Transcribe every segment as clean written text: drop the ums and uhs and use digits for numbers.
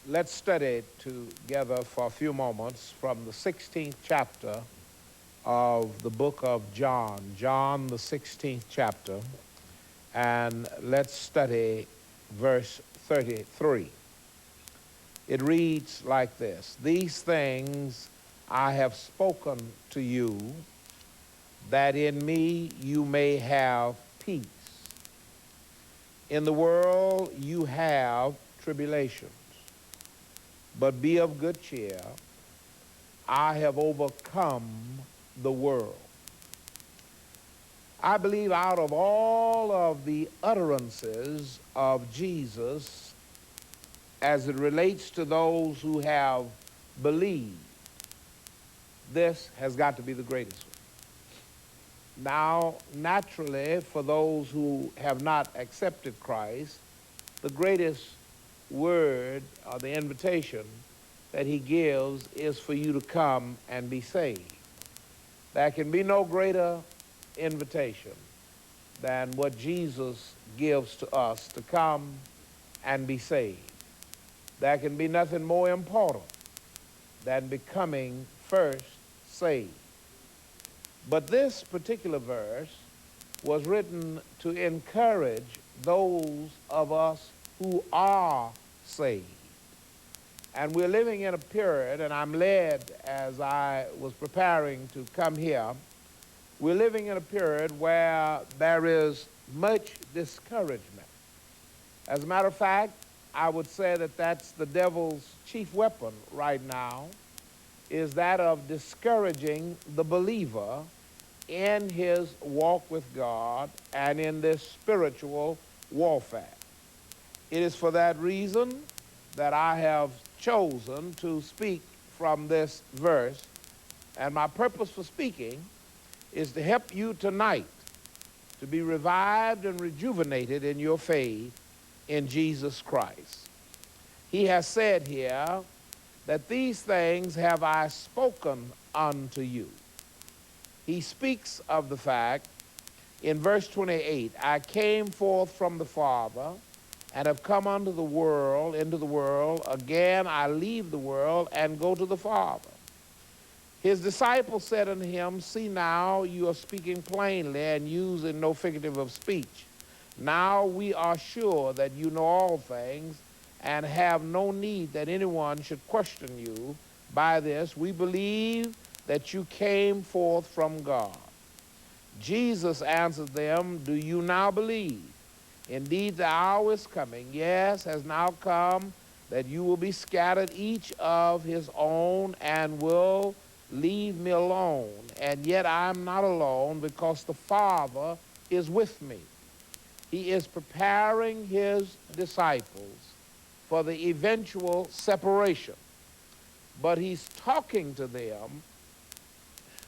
Let's study together for a few moments from the 16th chapter of the book of John, the 16th chapter, and let's study verse 33. It reads like this: These things I have spoken to you, that in me you may have peace. In the world you have tribulations, but be of good cheer. I have overcome the world. I believe out of all of the utterances of Jesus as it relates to those who have believed, this has got to be the greatest one. Now, naturally, for those who have not accepted Christ, the greatest word or the invitation that he gives is for you to come and be saved. There can be no greater invitation than what Jesus gives to us, to come and be saved. There can be nothing more important than becoming first saved. But this particular verse was written to encourage those of us who are saved. And we're living in a period, and I'm led as I was preparing to come here, we're living in a period where there is much discouragement. As a matter of fact, I would say that that's the devil's chief weapon right now, is that of discouraging the believer in his walk with God and in this spiritual warfare. It is for that reason that I have chosen to speak from this verse, and my purpose for speaking is to help you tonight to be revived and rejuvenated in your faith in Jesus Christ. He has said here that these things have I spoken unto you. He speaks of the fact in verse 28, I came forth from the Father and have come into the world. Again I leave the world and go to the Father. His disciples said unto him, See now, you are speaking plainly and using no figurative of speech. Now we are sure that you know all things and have no need that anyone should question you. By this we believe that you came forth from God. Jesus answered them, Do you now believe? Indeed, the hour is coming, yes, has now come, that you will be scattered each of his own and will leave me alone. And yet I am not alone, because the Father is with me. He is preparing his disciples for the eventual separation. But he's talking to them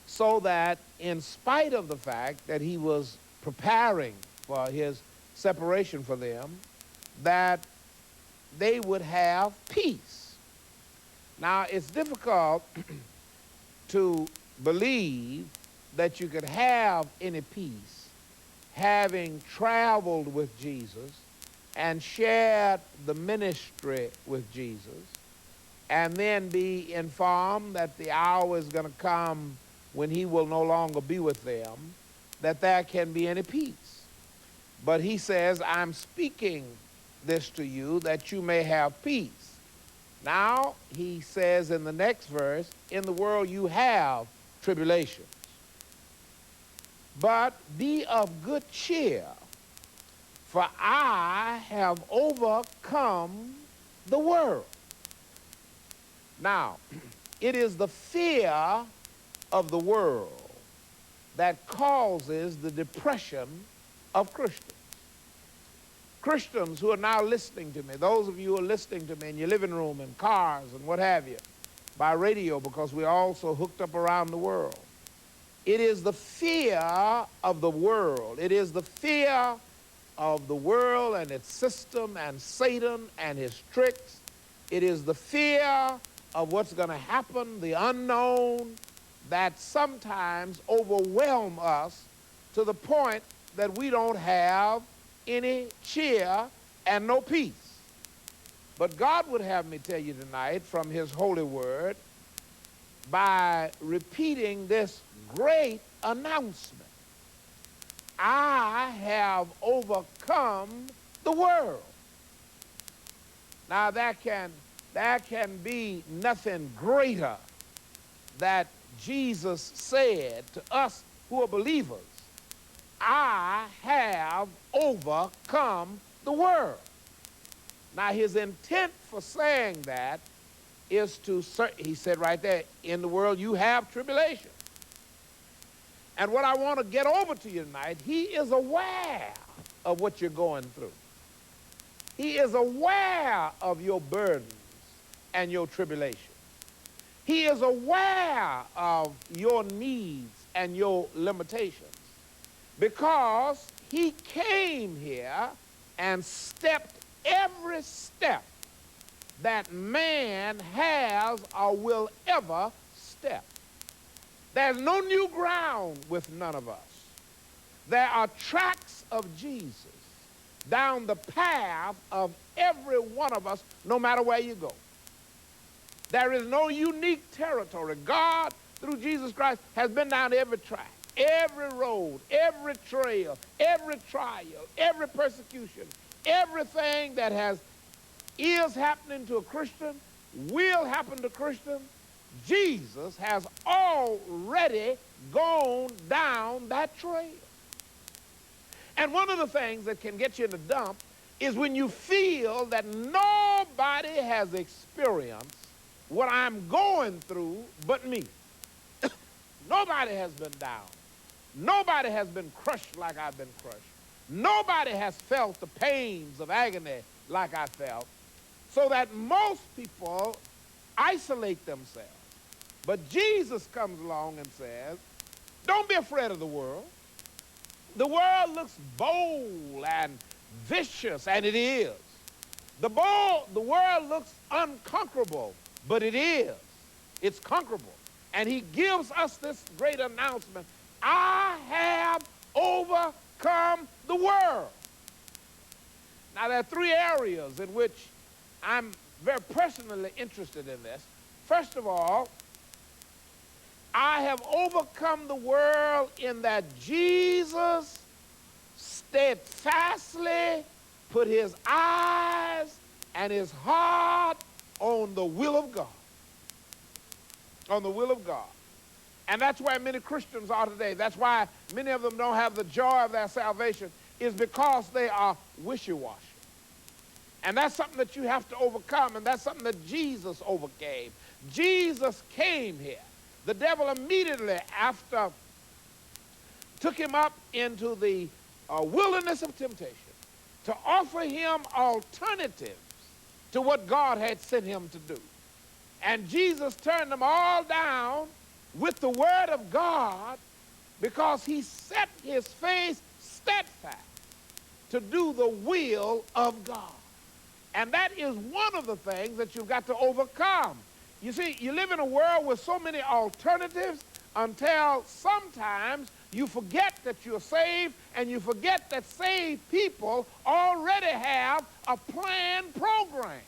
so that in spite of the fact that he was preparing for his separation for them, that they would have peace. Now, it's difficult to believe that you could have any peace having traveled with Jesus and shared the ministry with Jesus, and then be informed that the hour is going to come when he will no longer be with them, that there can be any peace. But he says, I'm speaking this to you that you may have peace. Now, he says in the next verse, in the world you have tribulations. But be of good cheer, for I have overcome the world. Now, it is the fear of the world that causes the depression of Christians. Christians who are now listening to me, those of you who are listening to me in your living room and cars and what have you, by radio, because we're also hooked up around the world. It is the fear of the world. It is the fear of the world and its system and Satan and his tricks. It is the fear of what's going to happen, the unknown, that sometimes overwhelm us to the point that we don't have any cheer and no peace. But God would have me tell you tonight from his holy word by repeating this great announcement. I have overcome the world. Now there can be nothing greater that Jesus said to us who are believers. I have overcome the world. Now his intent for saying that is to, he said right there, in the world you have tribulation. And what I want to get over to you tonight, he is aware of what you're going through. He is aware of your burdens and your tribulation. He is aware of your needs and your limitations, because he came here and stepped every step that man has or will ever step. There's no new ground with none of us. There are tracks of Jesus down the path of every one of us, no matter where you go. There is no unique territory. God, through Jesus Christ, has been down every track, every road, every trail, every trial, every persecution, everything that is happening to a Christian, will happen to Christians. Jesus has already gone down that trail. And one of the things that can get you in the dump is when you feel that nobody has experienced what I'm going through but me. Nobody has been down. Nobody has been crushed like I've been crushed. Nobody has felt the pains of agony like I felt. So that most people isolate themselves. But Jesus comes along and says, don't be afraid of the world. The world looks bold and vicious, and it is. The world looks unconquerable, but it is. It's conquerable. And he gives us this great announcement: I have overcome the world. Now, there are three areas in which I'm very personally interested in this. First of all, I have overcome the world in that Jesus steadfastly put his eyes and his heart on the will of God. On the will of God. And that's where many Christians are today. That's why many of them don't have the joy of their salvation, is because they are wishy-washy. And that's something that you have to overcome, and that's something that Jesus overcame. Jesus came here. The devil immediately after took him up into the wilderness of temptation to offer him alternatives to what God had sent him to do. And Jesus turned them all down with the word of God, because he set his face steadfast to do the will of God. And that is one of the things that you've got to overcome. You see, you live in a world with so many alternatives until sometimes you forget that you're saved, and you forget that saved people already have a planned program.